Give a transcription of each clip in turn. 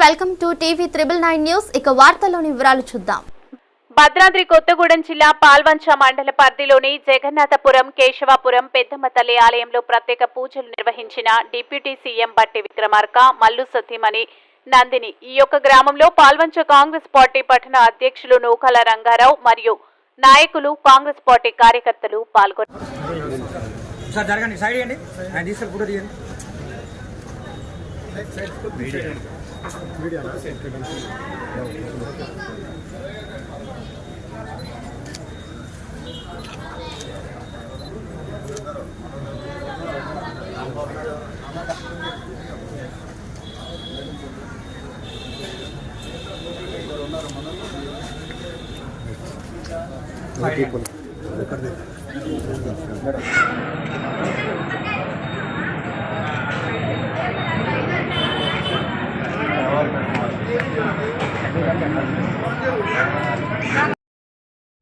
Welcome to TV 999 news. ఇక వార్తల్లోని వివరాలు చూద్దాం. భద్రాద్రి కొత్తగూడెం జిల్లా పాల్వంచ మండల పరిధిలోని జగన్నాథపురం, కేశవాపురం పెద్దమ్మ తల్లి ఆలయంలో ప్రత్యేక పూజలు నిర్వహించిన డిప్యూటీ సీఎం బట్టి విక్రమార్క, మల్లు సతీమణి నందిని. ఈ యొక్క గ్రామంలో పాల్వంచ కాంగ్రెస్ పార్టీ పట్టణ అధ్యక్షులు నూకల రంగారావు మరియు నాయకులు, కాంగ్రెస్ పార్టీ కార్యకర్తలు పాల్గొన్నారు.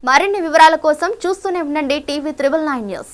మరిన్ని వివరాల కోసం చూస్తూనే ఉండండి టీవీ 999 న్యూస్.